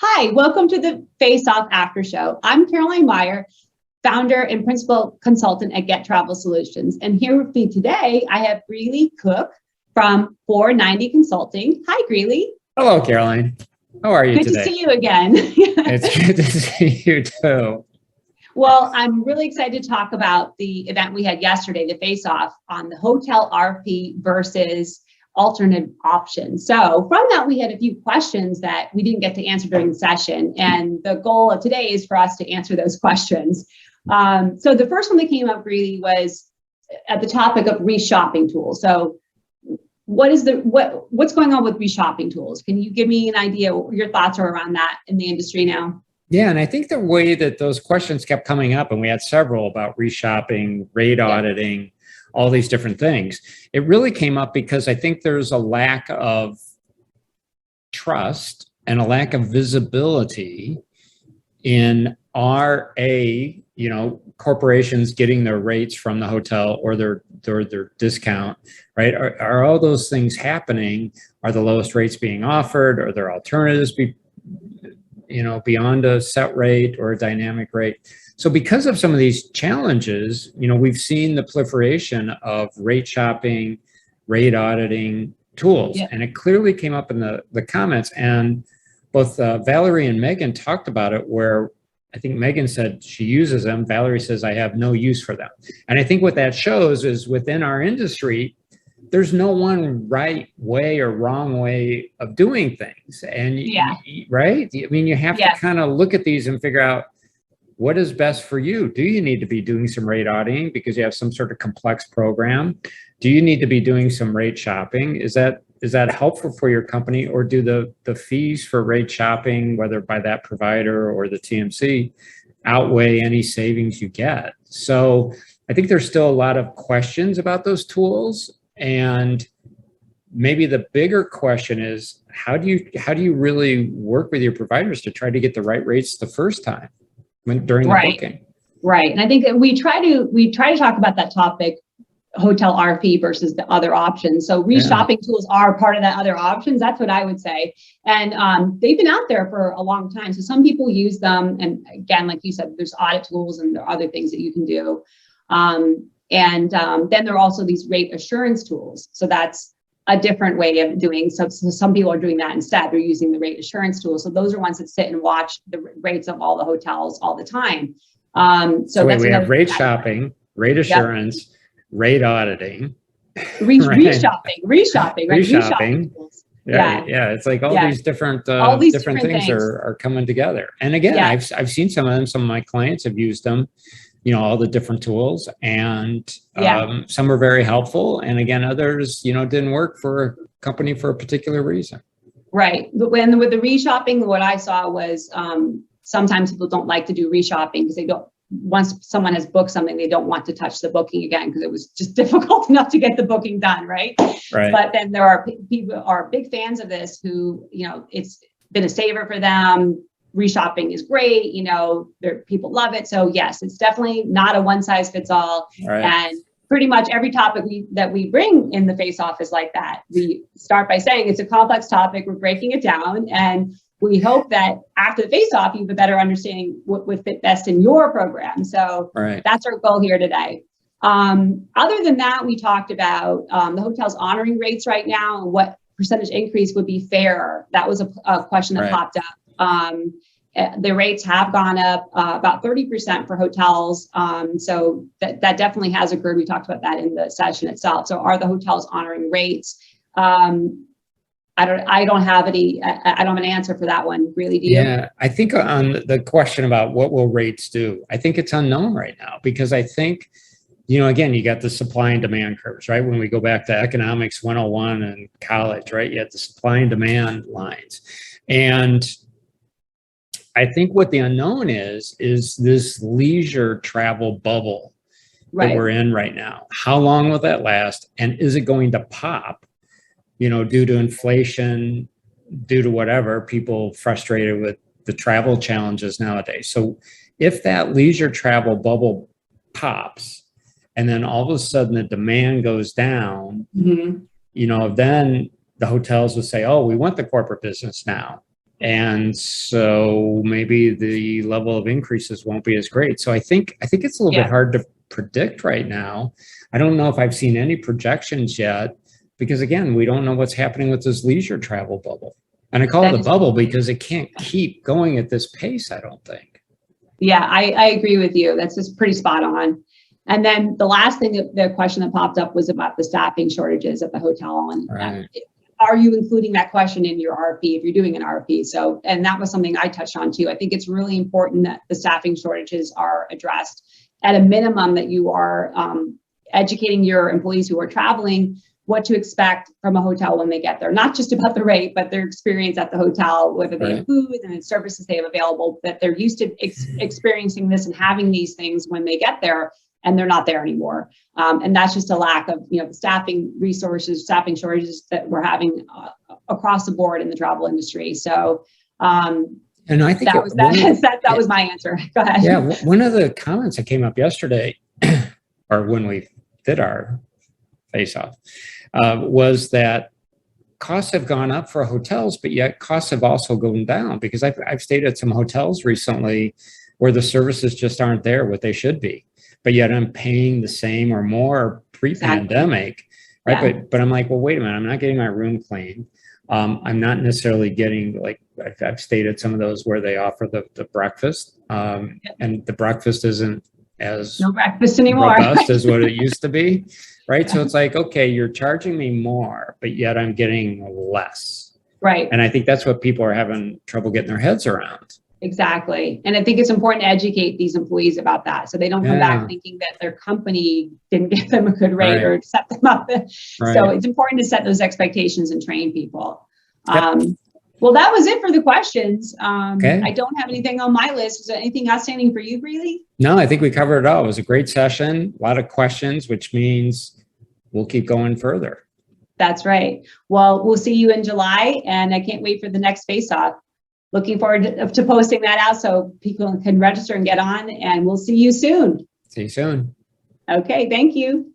Hi, welcome to the Faceoff Aftershow. I'm Caroline Meyer, founder and principal consultant at Get Travel Solutions. And here with me today, I have Greeley Cook from 490 Consulting. Hi, Greeley. Hello, Caroline. How are you Good today? to see you again. It's good to see you too. Well, I'm really excited to talk about the event we had yesterday, the Face-Off, on the hotel RFP versus alternate options. So from that, we had a few questions that we didn't get to answer during the session. And the goal of today is for us to answer those questions. So the first one that came up really was at the topic of reshopping tools. So what's going on with reshopping tools? Can you give me an idea what your thoughts are around that in the industry now? Yeah, and I think the way that those questions kept coming up, and we had several about reshopping, rate auditing, all these different things, it really came up because I think there's a lack of trust and a lack of visibility in corporations getting their rates from the hotel or their discount, right? Are all those things happening? Are the lowest rates being offered? Are there alternatives beyond a set rate or a dynamic rate? So because of some of these challenges, we've seen the proliferation of rate shopping, rate auditing tools. And it clearly came up in the comments. And both Valerie and Megan talked about it, where I think Megan said she uses them. Valerie says, I have no use for them. And I think what that shows is within our industry, there's no one right way or wrong way of doing things. And right? I mean, you have to kind of look at these and figure out what is best for you. Do you need to be doing some rate auditing because you have some sort of complex program? Do you need to be doing some rate shopping? Is that helpful for your company, or do the fees for rate shopping, whether by that provider or the TMC, outweigh any savings you get? So I think there's still a lot of questions about those tools. And maybe the bigger question is, how do you really work with your providers to try to get the right rates the first time during the booking? Right. And I think that we try to talk about that topic, hotel RFP versus the other options. So reshopping tools are part of that other options. That's what I would say. And they've been out there for a long time. So some people use them. And again, like you said, there's audit tools and there are other things that you can do. Then there are also these rate assurance tools. So that's a different way of doing. So some people are doing that instead. They're using the rate assurance tool. So those are ones that sit and watch the rates of all the hotels all the time. So we have rate shopping, rate assurance, rate auditing, reshopping. Yeah. It's like all these different things are coming together. And again, I've seen some of them. Some of my clients have used them. All the different tools, and some are very helpful. And again, others, didn't work for a company for a particular reason. Right. But with the reshopping, what I saw was sometimes people don't like to do reshopping because once someone has booked something, they don't want to touch the booking again because it was just difficult enough to get the booking done. Right. But then there are people who are big fans of this who, it's been a saver for them. Reshopping is great, people love it. So yes, it's definitely not a one size fits all. And pretty much every topic that we bring in the Face-Off is like that. We start by saying it's a complex topic. We're breaking it down, and we hope that after the Face-Off, you have a better understanding what would fit best in your program. So that's our goal here today. Other than that, we talked about the hotels honoring rates right now and what percentage increase would be fair. That was a question that popped up. The rates have gone up about 30% for hotels. So that definitely has occurred. We talked about that in the session itself. So are the hotels honoring rates? I don't have an answer for that one. Really, do you? Yeah, I think on the question about what will rates do, I think it's unknown right now, because I think, again, you got the supply and demand curves, right? When we go back to economics 101 in college, right? You have the supply and demand lines. And I think what the unknown is this leisure travel bubble that we're in right now. How long will that last? And is it going to pop, due to inflation, due to whatever, people frustrated with the travel challenges nowadays. So if that leisure travel bubble pops and then all of a sudden the demand goes down, then the hotels will say, oh, we want the corporate business now. And so maybe the level of increases won't be as great. So I think it's a little bit hard to predict right now. I don't know if I've seen any projections yet, because again, we don't know what's happening with this leisure travel bubble. And I call it a bubble because it can't keep going at this pace, I don't think. Yeah, I agree with you. That's just pretty spot on. And then the last thing, the question that popped up was about the staffing shortages at the hotel. And are you including that question in your RFP if you're doing an RFP? So, and that was something I touched on too. I think it's really important that the staffing shortages are addressed. At a minimum, that you are educating your employees who are traveling what to expect from a hotel when they get there, not just about the rate, but their experience at the hotel, whether they have food and the services they have available, that they're used to experiencing this and having these things when they get there, and they're not there anymore. And that's just a lack of, the staffing resources, staffing shortages that we're having across the board in the travel industry. So, and I think that was my answer. Go ahead. Yeah, one of the comments that came up yesterday, or when we did our face-off, was that costs have gone up for hotels, but yet costs have also gone down, because I've stayed at some hotels recently where the services just aren't there what they should be, but yet I'm paying the same or more pre-pandemic, right? Yeah. But I'm like, well, wait a minute, I'm not getting my room cleaned. I'm not necessarily getting, like, I've stayed at some of those where they offer the breakfast, and the breakfast isn't as no breakfast anymore, robust as what it used to be, right? So it's like, okay, you're charging me more, but yet I'm getting less. Right. And I think that's what people are having trouble getting their heads around. Exactly. And I think it's important to educate these employees about that, so they don't come back thinking that their company didn't give them a good rate or set them up. So it's important to set those expectations and train people. Well, that was it for the questions. I don't have anything on my list. Is there anything outstanding for you, Greeley? No, I think we covered it all. It was a great session, a lot of questions, which means we'll keep going further. That's right. Well, we'll see you in July, and I can't wait for the next face-off. Looking forward to posting that out so people can register and get on, and we'll see you soon. See you soon. Okay, thank you.